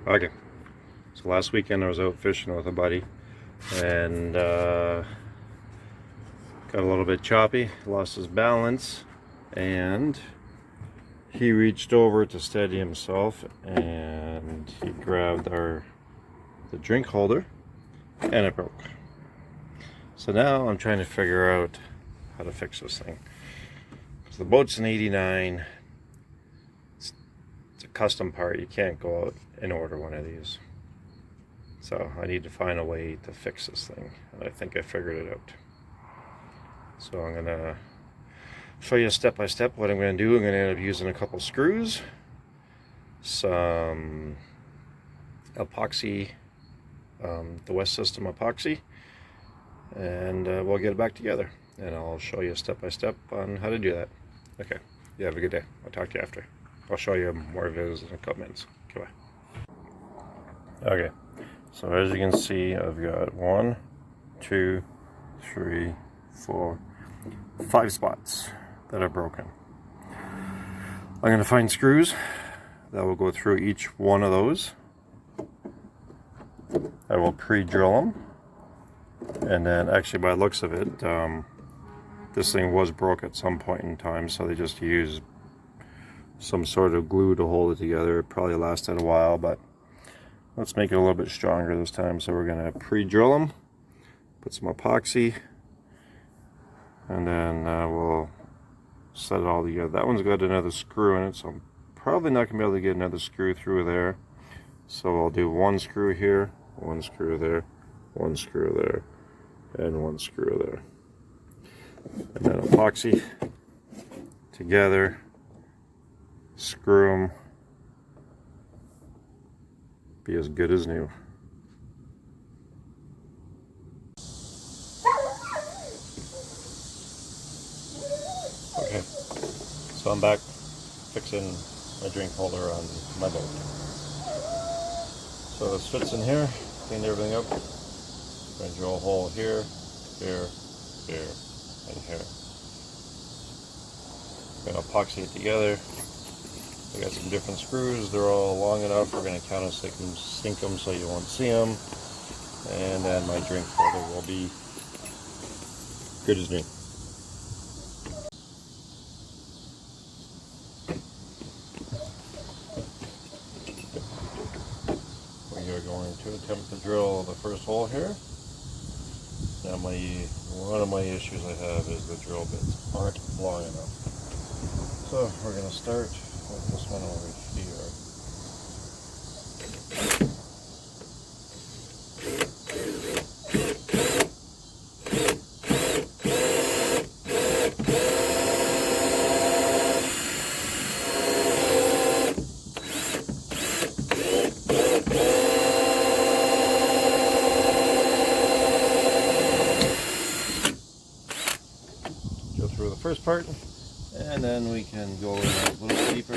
Okay, so last weekend I was out fishing with a buddy and got a little bit choppy, lost his balance, and he reached over to steady himself and he grabbed the drink holder and it broke. So now I'm trying to figure out how to fix this thing. So the boat's an 89. It's a custom part. You can't go out and order one of these. So I need to find a way to fix this thing, and I think I figured it out. So I'm gonna show you step by step what I'm gonna do. I'm gonna end up using a couple screws, some epoxy, the West System Epoxy, and we'll get it back together. And I'll show you step by step on how to do that. Okay, you have a good day. I'll talk to you after. I'll show you more videos in a couple minutes. Goodbye. Okay, so as you can see, I've got 1, 2, 3, 4, 5 spots that are broken. I'm going to find screws that will go through each one of those. I will pre-drill them, and then actually by the looks of it, this thing was broke at some point in time, so they just used some sort of glue to hold it together. It probably lasted a while, but let's make it a little bit stronger this time. So we're going to pre-drill them, put some epoxy, and then we'll set it all together. That one's got another screw in it, so I'm probably not going to be able to get another screw through there. So I'll do one screw here, one screw there, one screw there, and one screw there. And then epoxy together, screw them, be as good as new. Okay, so I'm back fixing my drink holder on my boat. So this fits in here, cleaned everything up. Going to drill a hole here, here, here, and here. Going to epoxy it together. I got some different screws. They're all long enough. We're going to countersink them so you won't see them. And then my drink holder will be good as new. We are going to attempt to drill the first hole here. Now one of my issues I have is the drill bits aren't long enough. So we're going to start with this one over here. Go through the first part, and then we can go in a little deeper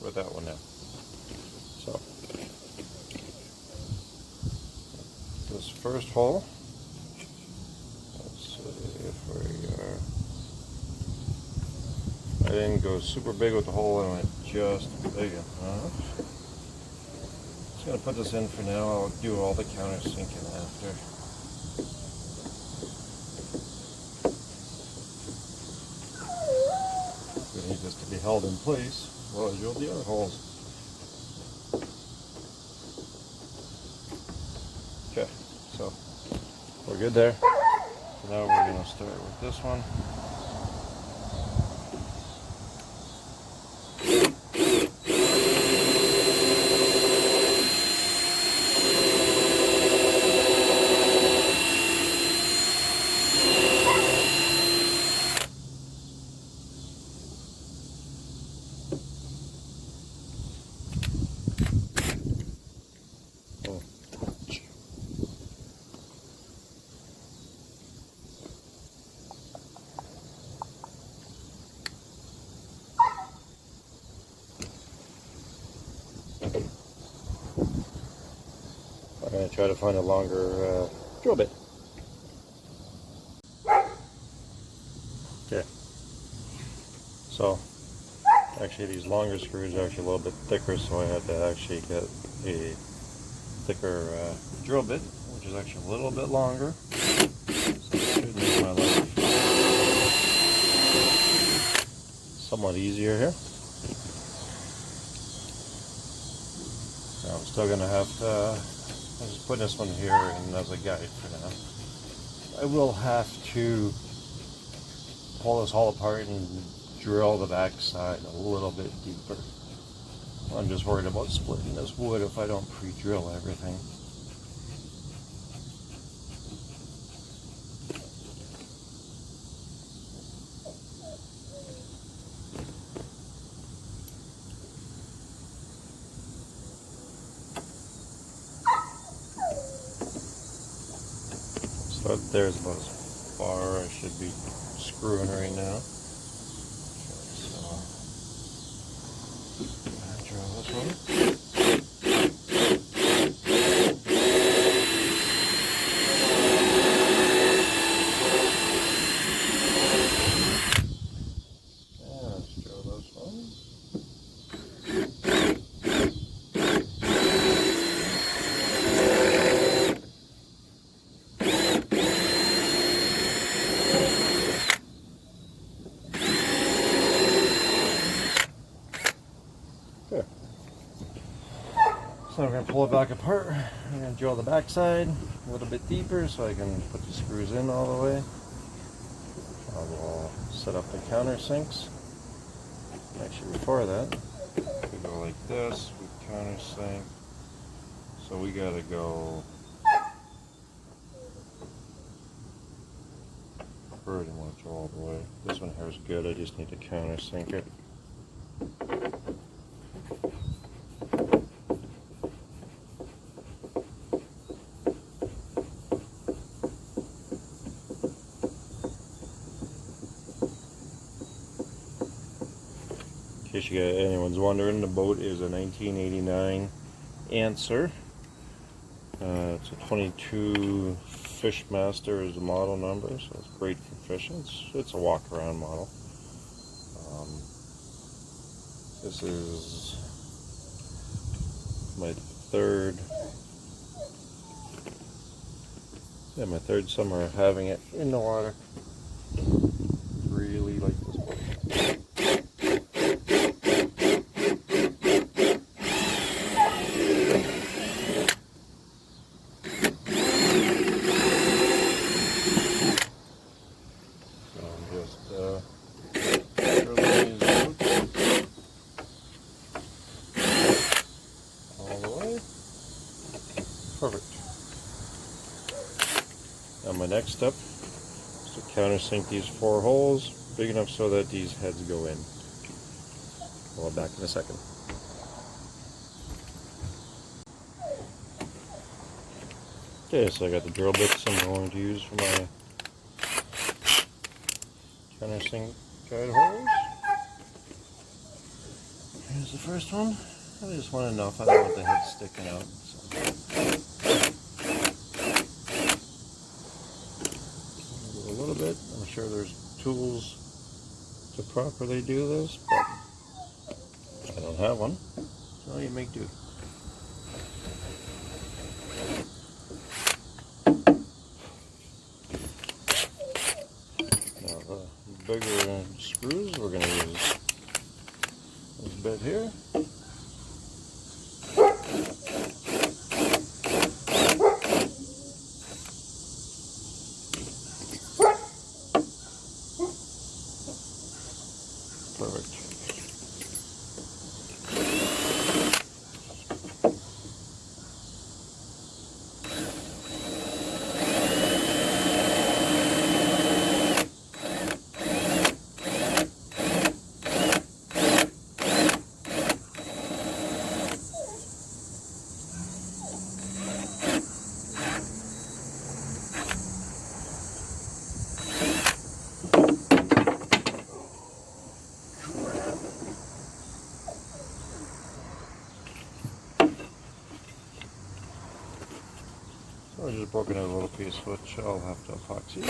with that one now. So this first hole, let's see if we are. I didn't go super big with the hole, I went just big enough. Just gonna put this in for now. I'll do all the countersinking after. We need this to be held in place while I drill the other holes. Okay, so we're good there. So now we're going to start with this one. I'm going to try to find a longer drill bit. Okay, so actually actually these longer screws are actually a little bit thicker, so I had to actually get a thicker drill bit, which is actually a little bit longer. So it should make my life somewhat easier here. Now I'm still going to have to, I'm just putting this one here and as a guide for now. I will have to pull this all apart and drill the back side a little bit deeper. I'm just worried about splitting this wood if I don't pre-drill everything. So there's about as far I should be screwing right now. This one. Let's drill this one. Okay. So I'm going to pull it back apart. I'm going to drill the back side a little bit deeper so I can put the screws in all the way. I will set up the countersinks. Actually, before that, we go like this with countersink. So we got to go pretty much all the way. This one here is good. I just need to countersink it. In case anyone's wondering, the boat is a 1989 Answer. It's a 22 Fishmaster is the model number, so it's great for fishing. It's a walk-around model. This is my third summer of having it in the water. Really like this boat. Perfect. Now my next step is to countersink these 4 holes big enough so that these heads go in. I'll be back in a second. Okay, so I got the drill bits I'm going to use for my countersink guide holes. Here's the first one. I just want enough. I don't want the head sticking out. A little bit. I'm sure there's tools to properly do this, but I don't have one. So you make do. Now the bigger screws, we're going to use this bit here. Perfect. So I just broken out a little piece which I'll have to epoxy.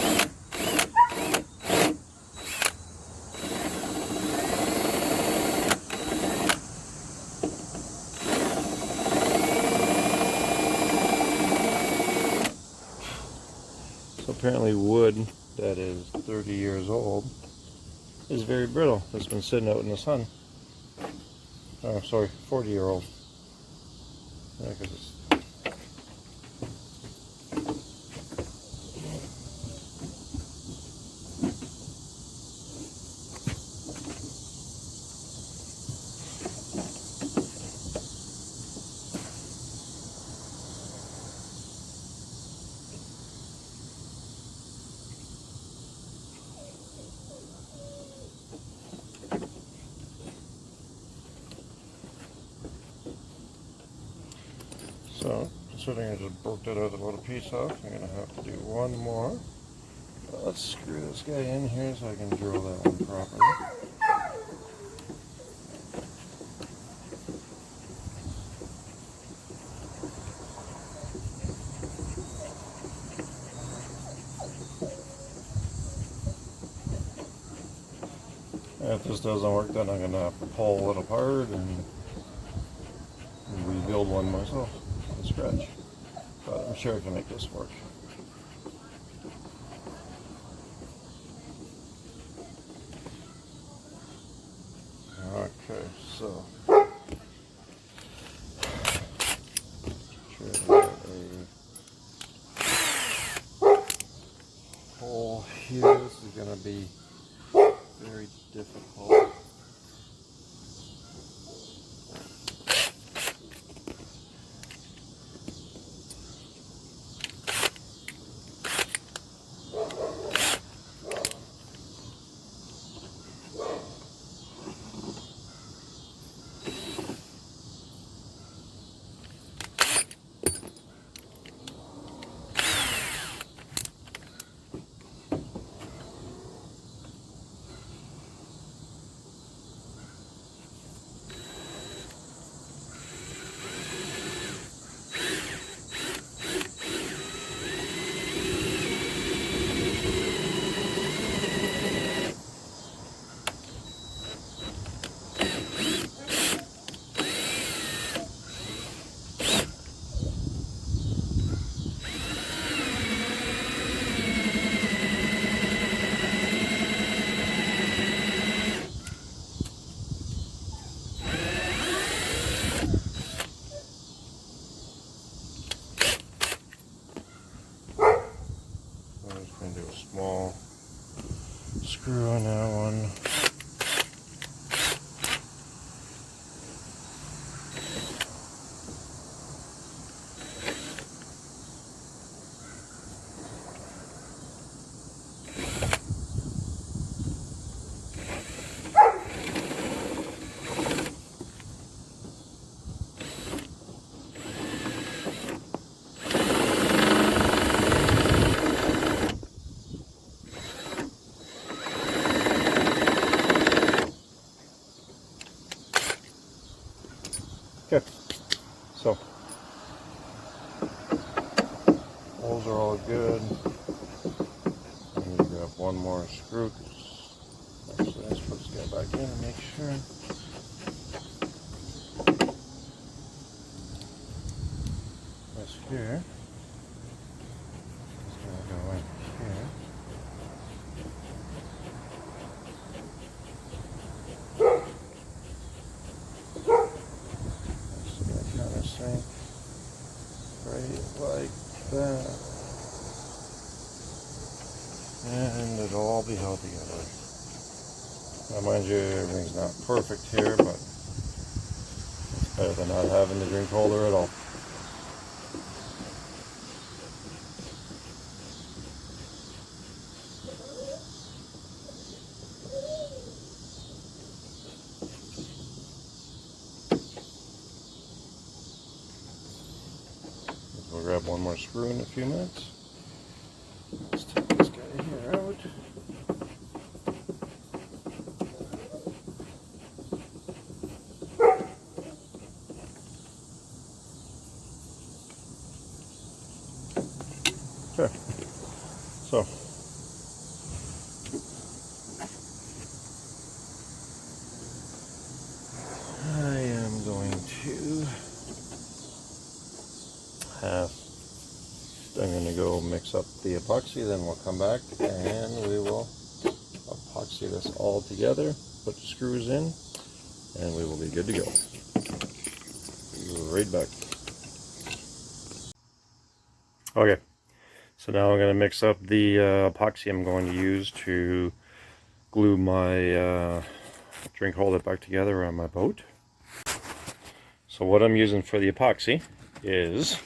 apparently wood that is 30 years old is very brittle. It's been sitting out in the sun. Oh, sorry, 40-year-old. Yeah, 'cause it's so, considering I just broke that other little piece off, I'm going to have to do one more. Let's screw this guy in here so I can drill that one properly. If this doesn't work, then I'm going to have to pull it apart and rebuild one myself from scratch. But I'm sure I can make this work. Okay, so try to get a hole here. This is going to be very difficult. I'm just going to do a small screw on that one. Okay, so holes are all good. I need to grab one more screw. Actually, let's put this guy back in and make sure. This here is going to go in here. Right like that, and it'll all be held together. Now mind you, everything's not perfect here, but it's better than not having the drink holder at all. We'll grab one more screw in a few minutes. Let's take this guy here out. Okay, so I am going to I'm going to go mix up the epoxy, then we'll come back and we will epoxy this all together, put the screws in, and we will be good to go. Right back. Okay, so now I'm going to mix up the epoxy I'm going to use to glue my drink holder back together on my boat. So what I'm using for the epoxy is,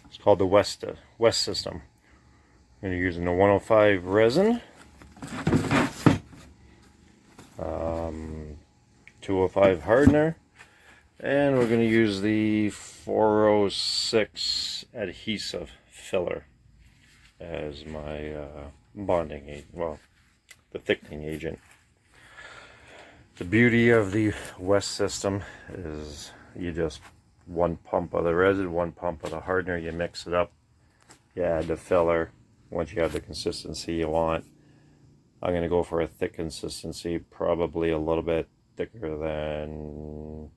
it's called the West System. I'm going to use a 105 resin, 205 hardener, and we're going to use the 406 adhesive filler as my bonding agent, well, the thickening agent. The beauty of the West System is you just one pump of the resin, one pump of the hardener, you mix it up, you add the filler. Once you have the consistency you want, I'm going to go for a thick consistency, probably a little bit thicker than,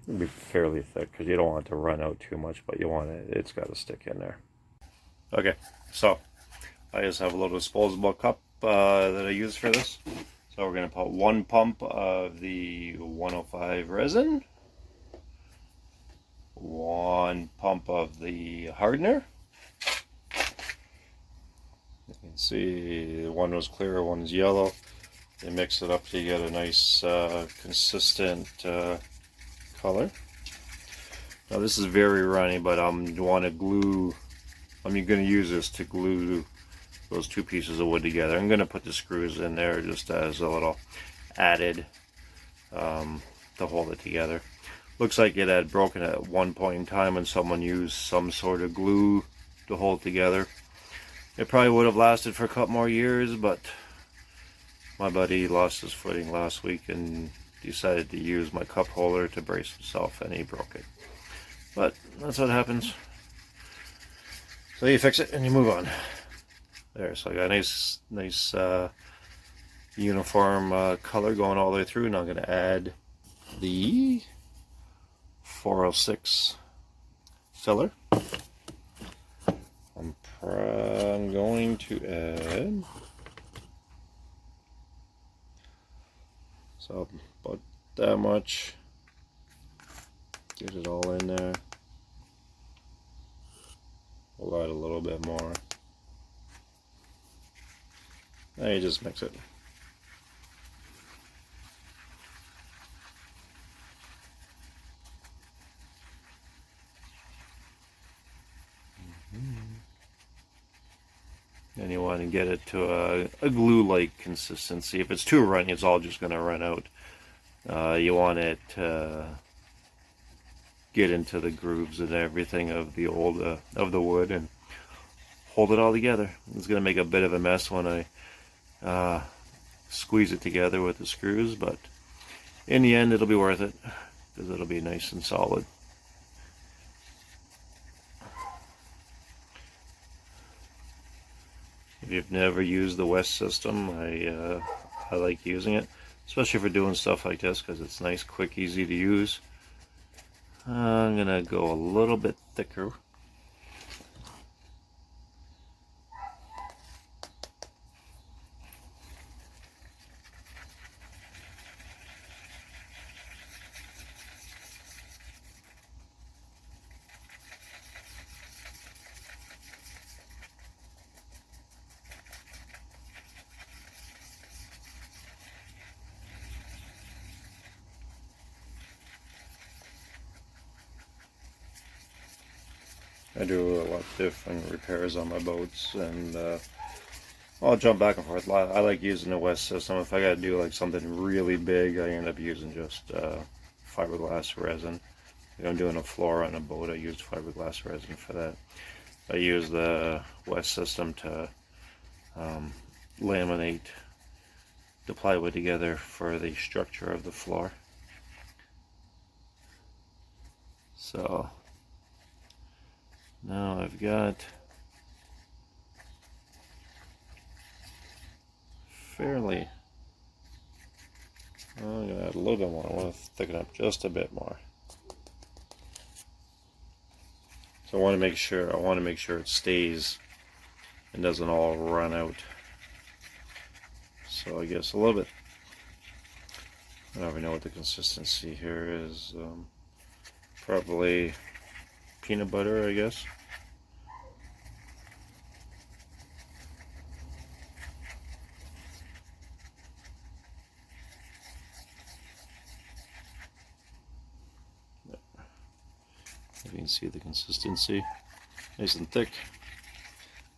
it'll be fairly thick because you don't want it to run out too much, but you want it, it's got to stick in there. Okay, so I just have a little disposable cup that I use for this. So we're going to put one pump of the 105 resin, one pump of the hardener. You can see one was clear, one's yellow. They mix it up to get a nice consistent color. Now this is very runny, but I'm going to use this to glue those two pieces of wood together. I'm going to put the screws in there just as a little added to hold it together. Looks like it had broken at one point in time when someone used some sort of glue to hold it together. It probably would have lasted for a couple more years, but my buddy lost his footing last week and decided to use my cup holder to brace himself, and he broke it. But that's what happens. So you fix it and you move on. There, so I got a nice uniform color going all the way through. Now I'm going to add the 406 filler. I'm going to add, so about that much. Get it all in there. We'll add a little bit more. Now you just mix it. And you want to get it to a glue-like consistency. If it's too runny, it's all just going to run out. You want it to get into the grooves and everything of the old of the wood and hold it all together. It's going to make a bit of a mess when I squeeze it together with the screws, but in the end it'll be worth it because it'll be nice and solid. If you've never used the West System, I like using it, especially for doing stuff like this because it's nice, quick, easy to use. I'm gonna go a little bit thicker. I do a lot of different repairs on my boats, and I'll jump back and forth. I like using the West System. If I gotta do like something really big, I end up using just fiberglass resin. If I'm doing a floor on a boat, I use fiberglass resin for that. I use the West System to laminate the plywood together for the structure of the floor. So now I've got fairly, I'm going to add a little bit more. I want to thicken up just a bit more. So I want to make sure it stays and doesn't all run out. So I guess a little bit. I don't even know what the consistency here is. Probably peanut butter, I guess. You can see the consistency, nice and thick.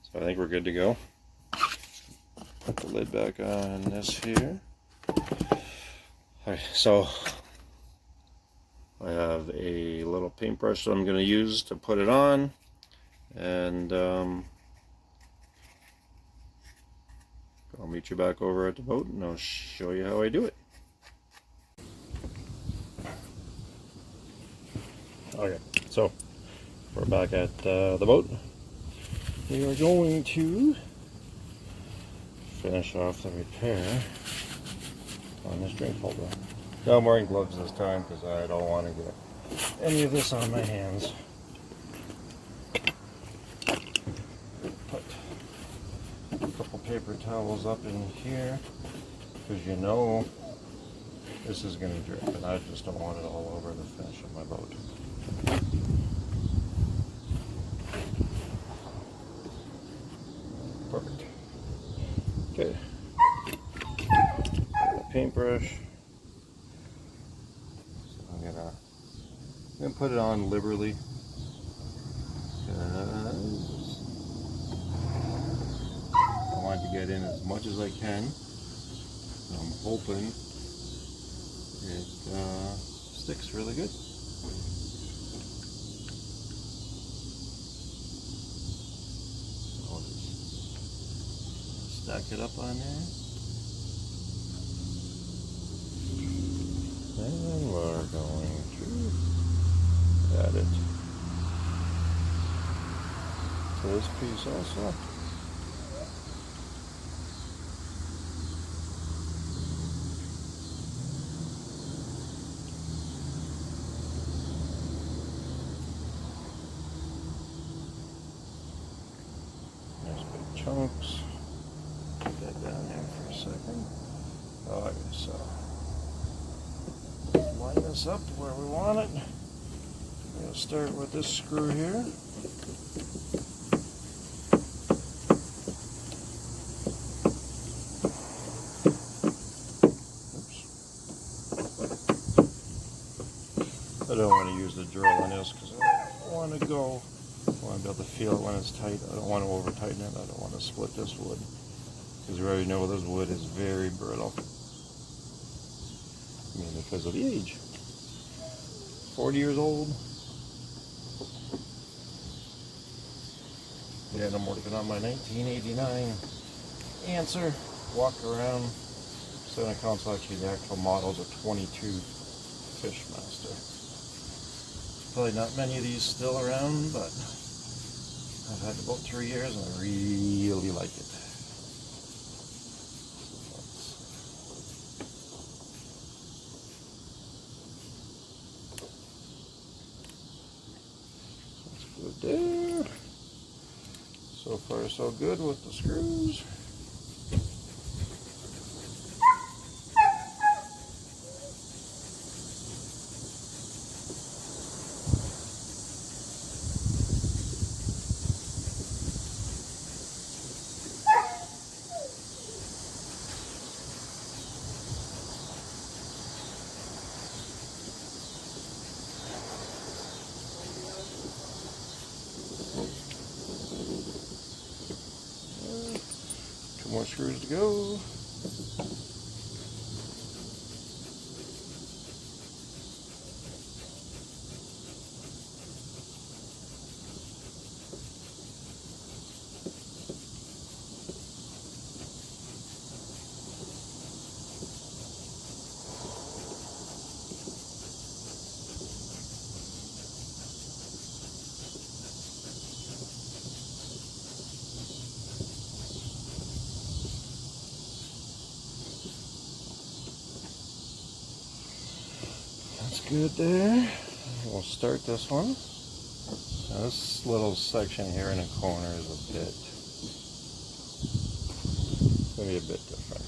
So I think we're good to go. Put the lid back on this here. Alright, so I have a little paintbrush that I'm going to use to put it on, and I'll meet you back over at the boat and I'll show you how I do it. Okay, so we're back at the boat. We are going to finish off the repair on this drink holder. Now I'm wearing gloves this time because I don't want to get any of this on my hands. Put a couple paper towels up in here because you know this is going to drip, and I just don't want it all over the finish of my boat. Perfect. Okay. Paintbrush. So I'm gonna put it on liberally. I want to get in as much as I can. I'm hoping it sticks really good. I'll just stack it up on there. And we're going to add it to this piece also. Nice big chunks. Put that down there for a second. Okay, so line this up where we want it. We're going to start with this screw here. Oops. I don't want to use the drill on this because I want to go. I want to be able to feel it when it's tight. I don't want to over tighten it. I don't want to split this wood because we already know this wood is very brittle. I mean, because of the age. 40 years old. Yeah, I'm working on my 1989 Answer. Walked around. Center console, actually the actual model is a 22 Fishmaster. Probably not many of these still around, but I've had it about 3 years and I really like it. Good there. So far so good with the screws. Two more screws to go. That's good there. We'll start this one. Now this little section here in the corner is a bit, maybe a bit different.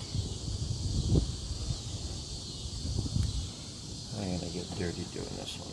I'm gonna get dirty doing this one.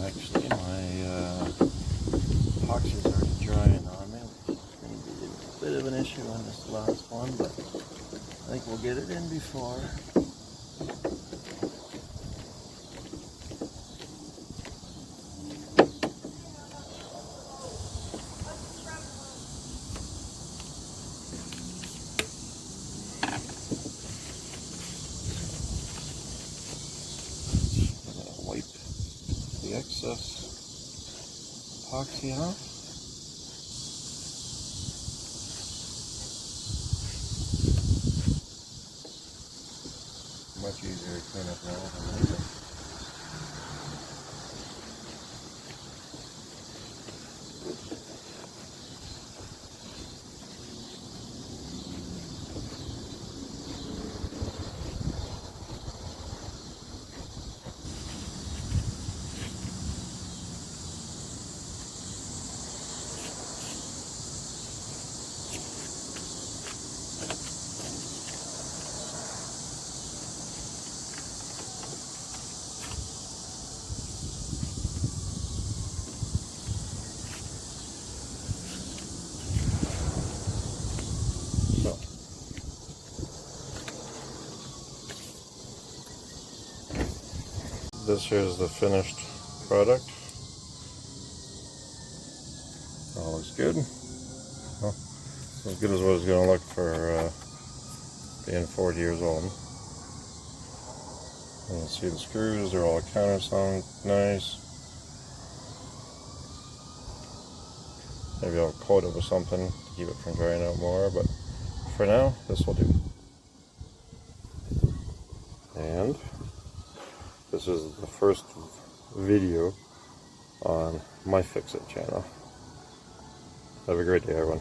Actually, my epoxy is already drying on me. It's going to be a bit of an issue on this last one, but I think we'll get it in before. I'm going to wipe the excess epoxy off. Much easier to clean up now than later. So, this here is the finished product. All looks good. Well, as good as what it's going to look for being 40 years old. You can see the screws, they're all countersunk, nice. Maybe I'll coat it with something to keep it from drying out more, but for now, this will do. And this is the first video on my Fix It channel. Have a great day, everyone.